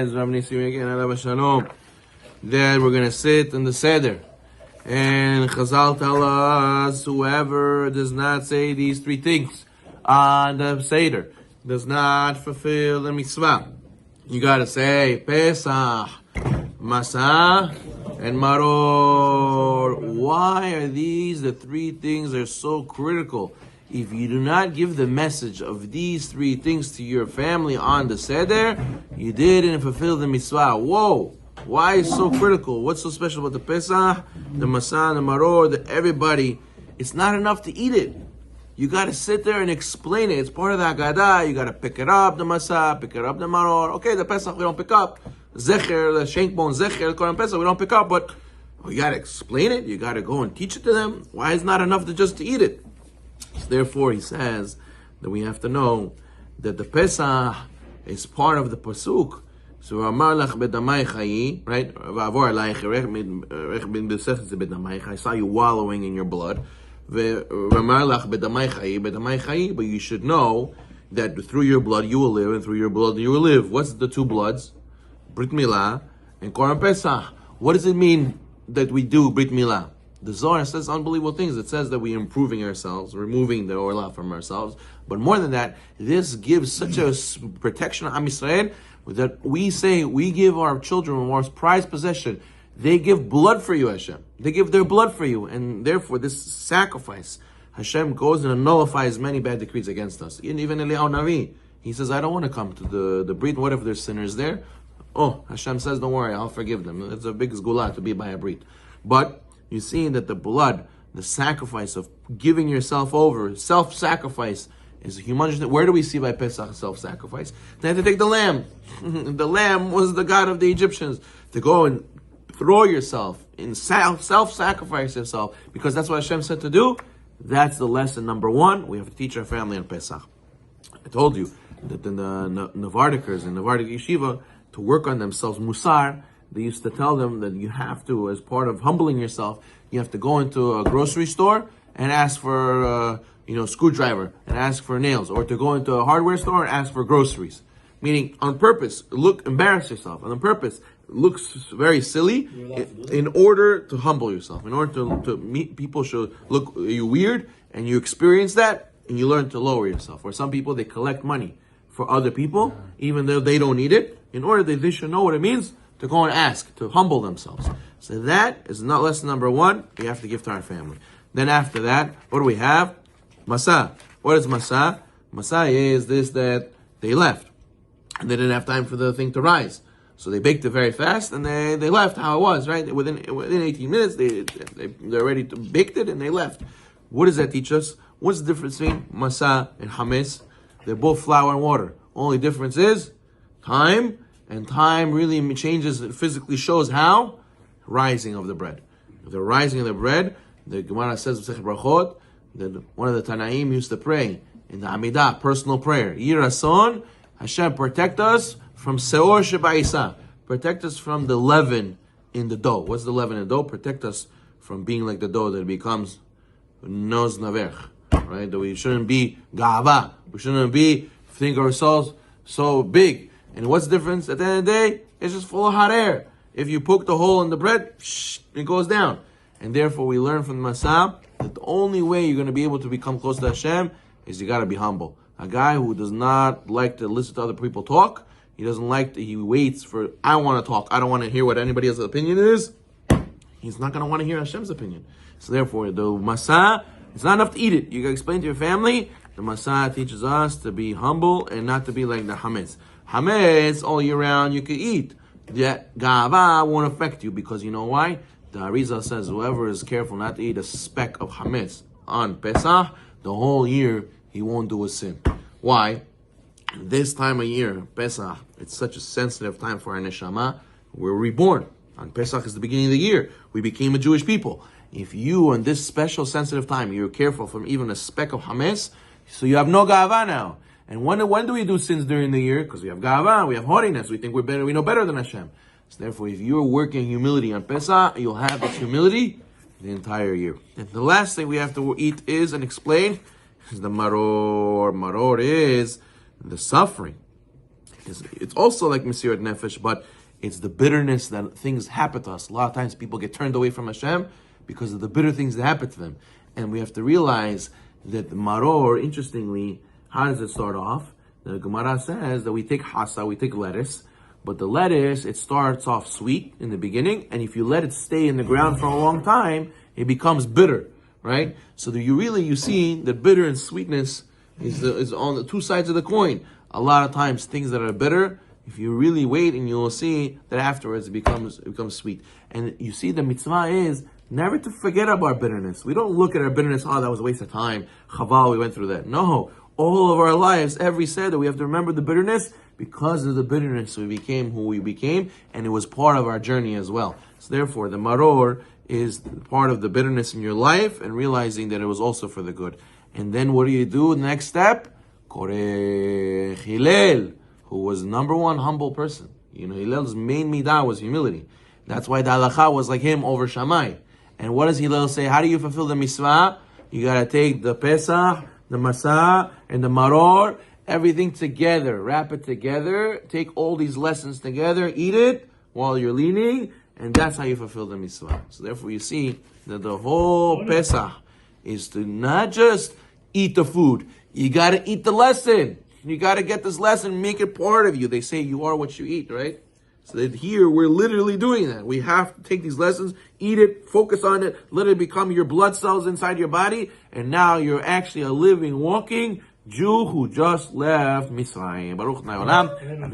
says, Rav Nisim again, Alav Shalom, that we're going to sit in the Seder. And Chazal tell us, whoever does not say these three things on the Seder does not fulfill the mitzvah. You got to say Pesach, Masa, and Maror. Why are these the three things that are so critical? If you do not give the message of these three things to your family on the Seder, you didn't fulfill the mitzvah. Whoa! Why is it so critical? What's so special about the Pesach, the Masa, the Maror, the everybody? It's not enough to eat it. You got to sit there and explain it. It's part of the Haggadah. You got to pick it up, the Masa, pick it up, the Maror. Okay, the Pesach we don't pick up. Zecher, the Shenkbon, Zecher, the Korban Pesach we don't pick up. But you got to explain it. You got to go and teach it to them. Why is it not enough to just to eat it? So therefore, he says that we have to know that the Pesach is part of the Pasuk. So Amar lach bedamai chayi, right? I saw you wallowing in your blood. But you should know that through your blood you will live, and through your blood you will live. What's the two bloods? Brit Milah and Korban Pesach. What does it mean that we do Brit Milah? The Zohar says unbelievable things. It says that we're improving ourselves, removing the Orla from ourselves. But more than that, this gives such a protection of Am Yisrael that we say we give our children our most prized possession. They give blood for you, Hashem. They give their blood for you. And therefore, this sacrifice, Hashem goes and nullifies many bad decrees against us. Even Eliyahu Navi, he says, I don't want to come to the Brit. What if there's sinners there? Oh, Hashem says, don't worry, I'll forgive them. It's a big zgulah to be by a Brit. But you see that the blood, the sacrifice of giving yourself over, self-sacrifice, is a humongous. Where do we see by Pesach self-sacrifice? They had to take the lamb. The lamb was the god of the Egyptians. To go and throw yourself in self-sacrifice yourself, because that's what Hashem said to do. That's the lesson number one. We have to teach our family on Pesach. I told you that in the Novardikers, in Novardik Yeshiva, to work on themselves, Musar, they used to tell them that you have to, as part of humbling yourself, you have to go into a grocery store and ask for screwdriver and ask for nails, or to go into a hardware store and ask for groceries. Meaning, on purpose, embarrass yourself, and on purpose, looks very silly, in order to humble yourself, in order to meet people should look you weird, and you experience that, and you learn to lower yourself. Or some people, they collect money for other people, even though they don't need it, in order that they should know what it means to go and ask, to humble themselves. So that is not lesson number one. We have to give to our family. Then after that, what do we have? Masa. What is Masa? Masa is this, that they left. And they didn't have time for the thing to rise. So they baked it very fast, and they left how it was, right? Within 18 minutes, they're ready to bake it, and they left. What does that teach us? What's the difference between Masa and Hametz? They're both flour and water. Only difference is time, and time really changes, it physically shows how? Rising of the bread. The rising of the bread, the Gemara says, Brachot, that one of the Tanaim used to pray in the Amidah, personal prayer. Yirason, Hashem, protect us from Seor Shebaisa. Protect us from the leaven in the dough. What's the leaven in the dough? Protect us from being like the dough that becomes Noz Naverch. Right? That we shouldn't be Ga'ava. We shouldn't think ourselves so big. And what's the difference? At the end of the day, it's just full of hot air. If you poke the hole in the bread, it goes down. And therefore we learn from the Masah that the only way you're going to be able to become close to Hashem is you got to be humble. A guy who does not like to listen to other people talk, he doesn't like to, he waits for, I want to talk, I don't want to hear what anybody else's opinion is, he's not going to want to hear Hashem's opinion. So therefore, the Masah, it's not enough to eat it. You got to explain to your family. The Masah teaches us to be humble and not to be like the Hametz. Hametz, all year round, you can eat. That Ga'ava won't affect you, because you know why? The Arizal says whoever is careful not to eat a speck of Hametz on Pesach, the whole year he won't do a sin. Why? This time of year, Pesach, it's such a sensitive time for our neshama. We're reborn. On Pesach is the beginning of the year. We became a Jewish people. If you, on this special sensitive time, you're careful from even a speck of Hametz, so you have no Ga'ava now. And when do we do sins during the year? Because we have Ga'ava, we have holiness, we think we're better, we know better than Hashem. So therefore, if you're working humility on Pesach, you'll have this humility the entire year. And the last thing we have to eat is, and explain, is the maror. Maror is the suffering. It's also like Mesirat Nefesh, but it's the bitterness that things happen to us. A lot of times people get turned away from Hashem because of the bitter things that happen to them. And we have to realize that the maror, interestingly, how does it start off? The Gemara says that we take hasa, we take lettuce, but the lettuce, it starts off sweet in the beginning, and if you let it stay in the ground for a long time, it becomes bitter, right? So you see that bitter and sweetness is on the two sides of the coin. A lot of times things that are bitter, if you really wait, and you will see that afterwards it becomes sweet. And you see the mitzvah is never to forget about bitterness. We don't look at our bitterness, oh, that was a waste of time. Chaval, we went through that. No. All of our lives, every Seder, we have to remember the bitterness. Because of the bitterness, we became who we became, and it was part of our journey as well. So therefore, the maror is part of the bitterness in your life, and realizing that it was also for the good. And then what do? The next step? Korech Hillel, who was number one humble person. Hillel's main midah was humility. That's why the halacha was like him over Shammai. And what does Hillel say? How do you fulfill the mitzvah? You gotta take the Pesach, the Masa, and the Maror, everything together, wrap it together, take all these lessons together, eat it while you're leaning, and that's how you fulfill the mitzvah. So therefore you see that the whole Pesach is to not just eat the food, you gotta eat the lesson. You gotta get this lesson, make it part of you. They say you are what you eat, right? So that here we're literally doing that. We have to take these lessons, eat it, focus on it, let it become your blood cells inside your body, and now you're actually a living, walking Jew who just left Mitzrayim. Baruch Naolam.